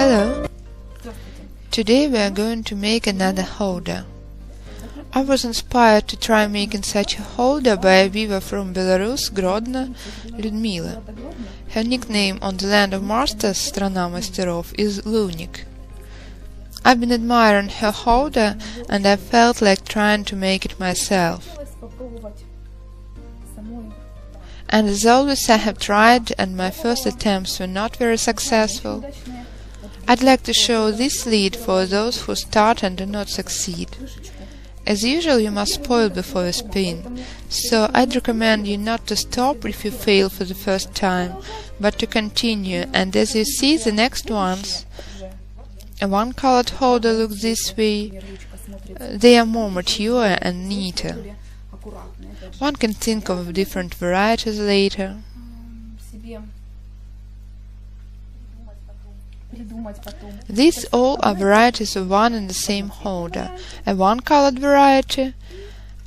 Hello! Today we are going to make another holder. I was inspired to try making such a holder by a weaver from Belarus, Grodno, Lyudmila. Her nickname on the land of masters, Strana Masterov, is Lunik. I've been admiring her holder and I felt like trying to make it myself. And as always I have tried and my first attempts were not very successful. I'd like to show this lead for those who start and do not succeed. As usual, you must spoil before you spin, so I'd recommend you not to stop if you fail for the first time, but to continue, and as you see the next ones, a one-colored holder looks this way. They are more mature and neater. One can think of different varieties later. These all are varieties of one and the same holder, a one-colored variety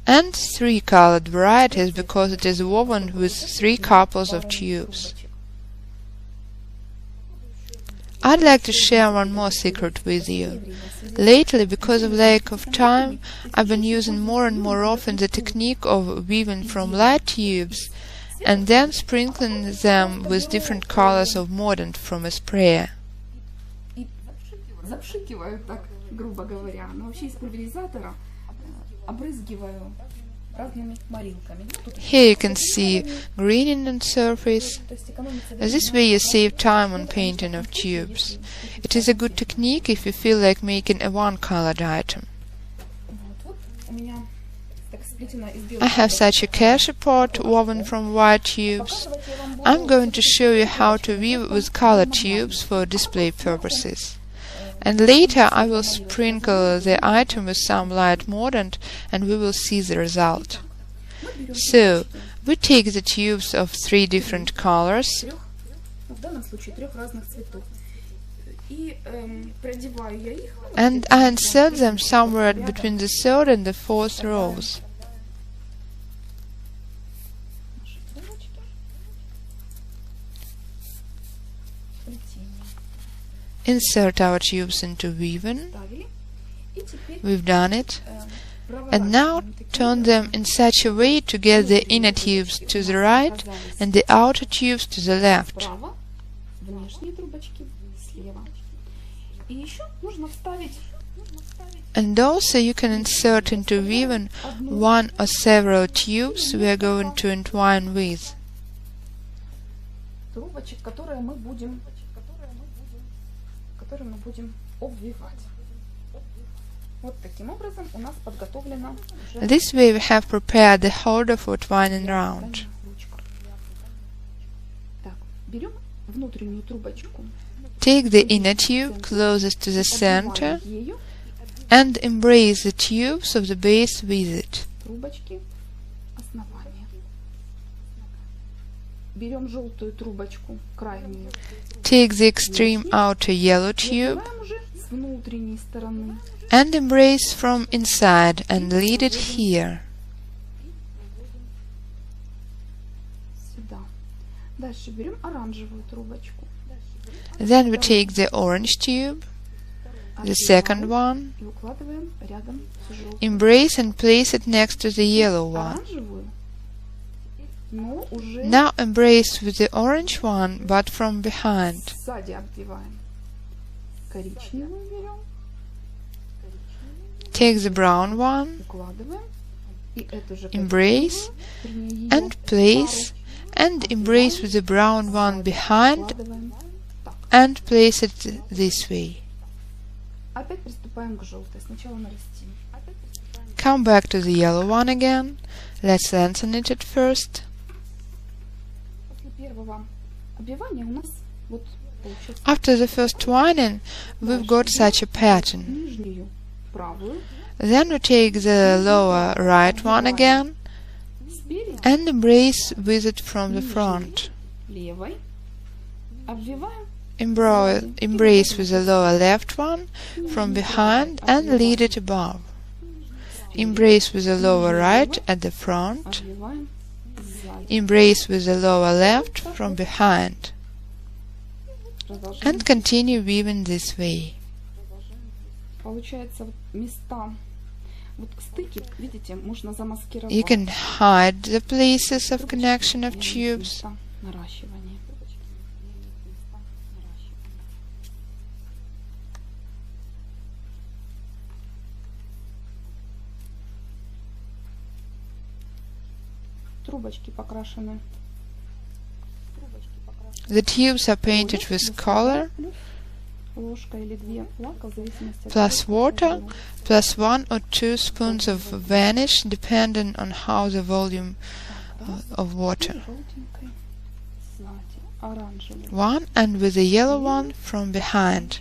and three-colored varieties because it is woven with three couples of tubes. I'd like to share one more secret with you. Lately, because of lack of time, I've been using more and more often the technique of weaving from light tubes and then sprinkling them with different colors of mordant from a sprayer. Запшикиваю так, грубо говоря, но вообще из пульверизатора обрызгиваю разными морилками. Here you can see greening on surface. This way you save time on painting of tubes. It is a good technique if you feel like making a one-colored item. I have such a cashew pot woven from white tubes. I'm going to show you how to weave with colored tubes for display purposes. And later I will sprinkle the item with some light mordant and we will see the result. So, we take the tubes of three different colors and I insert them somewhere between the third and the fourth rows. Insert our tubes into weaving. We've done it. And now turn them in such a way to get the inner tubes to the right and the outer tubes to the left. And also you can insert into weaving one or several tubes we are going to entwine with. Мы будем обвивать. Вот таким образом у нас подготовлено уже. This way we have prepared the holder for twining round. Так, берем внутреннюю трубочку. Take the inner tube closest to the center and embrace the tubes of the base with it. Трубочки основания. Берем желтую трубочку крайнюю. Take the extreme outer yellow tube and embrace from inside and lead it here. Then we take the orange tube, the second one, embrace and place it next to the yellow one. Now embrace with the orange one, but from behind. Take the brown one, embrace and place, and embrace with the brown one behind and place it this way. Come back to the yellow one again. Let's lengthen it at first. After the first twining, we've got such a pattern. Then we take the lower right one again and embrace with it from the front. Embrace with the lower left one from behind and lead it above. Embrace with the lower right at the front. Embrace with the lower left from behind. and continue weaving this way. Получается, места, вот стыки, видите, можно замаскировать. You can hide the places of connection of tubes. Наращивание. Трубочки покрашены. The tubes are painted with color, Ложка или две лака, в зависимости от plus того, water, plus 1 or 2 spoons of varnish, depending on how the volume of water. желтенькой, сзади, оранжевый. One, and with the yellow one from behind,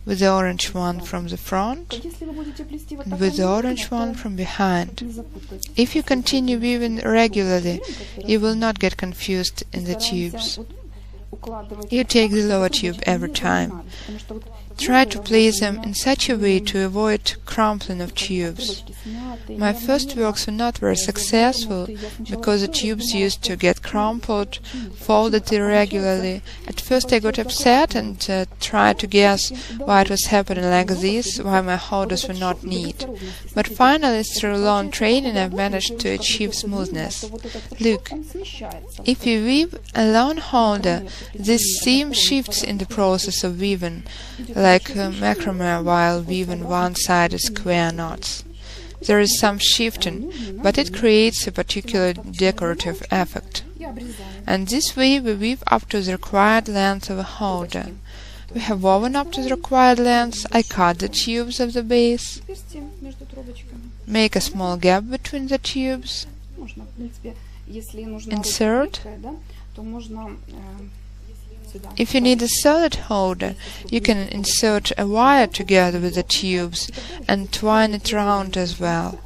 with the orange one from the front, Если вы будете плести вот and так with the ровно, orange one то from behind. не запутать. If you continue weaving regularly, you will not get confused in the tubes. You take the lower tube every time. Try to place them in such a way to avoid crumpling of tubes. My first works were not very successful because the tubes used to get crumpled, folded irregularly. At first I got upset and tried to guess why it was happening like this, why my holders were not neat. But finally, through long training, I've managed to achieve smoothness. Look, if you weave a long holder, this seam shifts in the process of weaving, like macrame while weaving one-sided square knots. There is some shifting, but it creates a particular decorative effect. And this way we weave up to the required length of a holder. We have woven up to the required length. I cut the tubes of the base, make a small gap between the tubes, insert. If you need a solid holder, you can insert a wire together with the tubes and twine it round as well,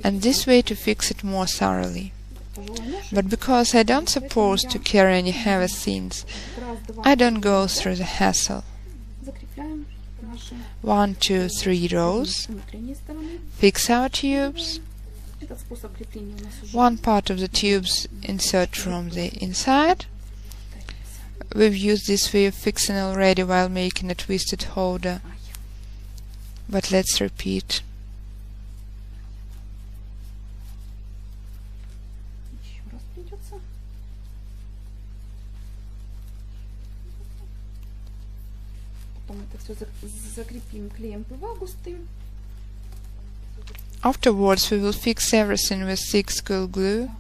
and this way to fix it more thoroughly. But because I don't suppose to carry any heavy things, I don't go through the hassle. 1, 2, 3 rows. Fix our tubes. One part of the tubes insert from the inside. We've used this way of fixing already while making a twisted holder, but let's repeat. Afterwards we will fix everything with thick school glue.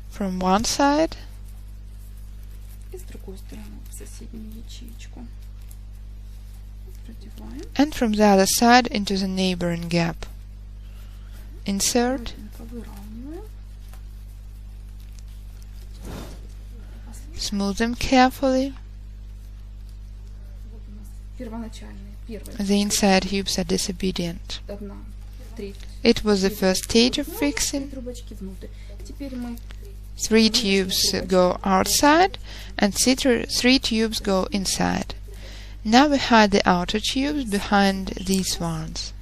From one side and from the other side into the neighboring gap. Insert, smooth them carefully. The inside tubes are disobedient. It was the first stage of fixing. 3 tubes go outside and 3 tubes go inside. Now we hide the outer tubes behind these ones,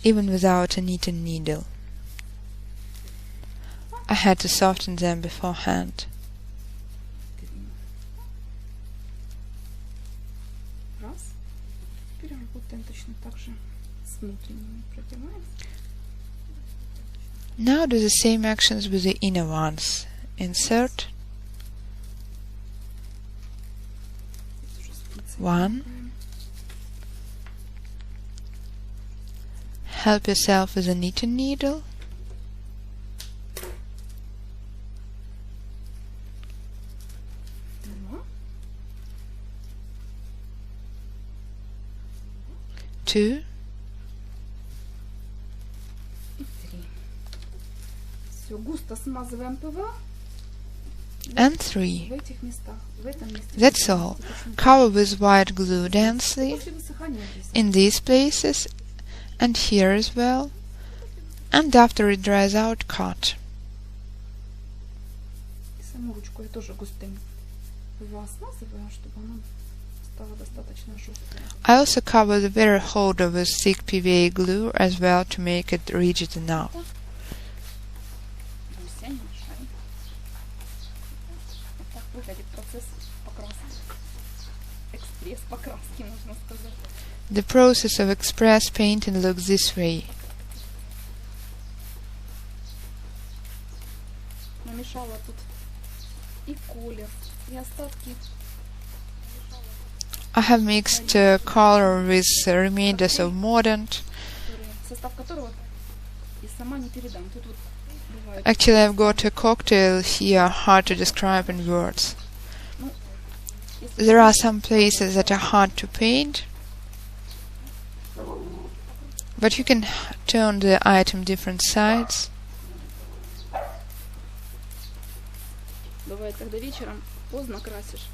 even without a knitting needle. I had to soften them beforehand. Now do the same actions with the inner ones. Insert 1. Help yourself with a knitting needle. 2. And 3. That's all. Cover with white glue densely in these places and here as well, and after it dries out, cut. стала достаточно жесткой. I also cover the very holder with thick PVA glue as well to make it rigid enough. Гуся, не мешай. Вот так выглядит процесс покраски. Экспресс покраски, можно сказать. The process of express painting looks this way. Намешала тут и колер, и остатки. I have mixed color with remainders of mordant. Состав которого и сама не передам. Тут вот бывает. Actually, I've got a cocktail here hard to describe in words. There are some places that are hard to paint, but you can turn the item different sides. Бывает, когда вечером поздно красишь,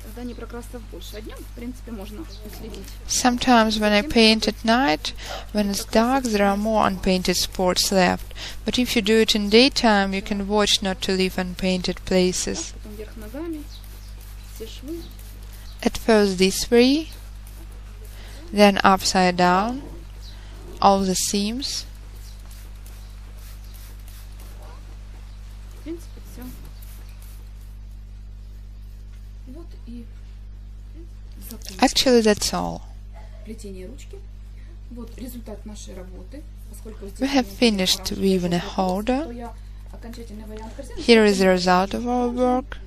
тогда не прокрасов больше. А днем, в принципе, можно уследить. Sometimes when I paint at night, when it's dark, there are more unpainted spots left. But if you do it in daytime, you can watch not to leave unpainted places. Потом вверх ногами, все швы. At first these three, then upside down, all the seams. В принципе, все. Вот и Actually, that's all. плетение ручки. Вот результат нашей работы. Поскольку We have finished weaving a holder. то я окончательный вариант корзины. Here is the result of our work.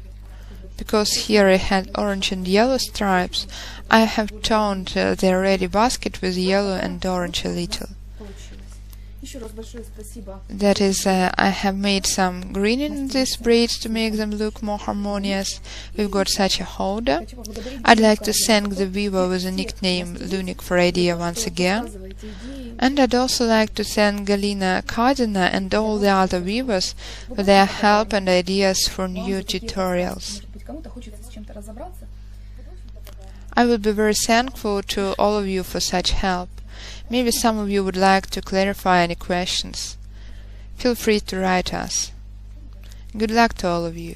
Because here I had orange and yellow stripes, I have toned the ready basket with yellow and orange a little. Получилось. Еще раз большое спасибо. That is, I have made some green in these braids to make them look more harmonious. We've got such a holder. Хочу поблагодарить I'd like to thank the weaver with the nickname Lunik for idea once again. рассказываете идеи. And I'd also like to thank Galina Kardina and all the other weavers for their help and ideas for new tutorials. Может быть, кому-то хочется с чем-то разобраться. I would be very thankful to all of you for such help. Maybe some of you would like to clarify any questions. Feel free to write us. Good luck to all of you.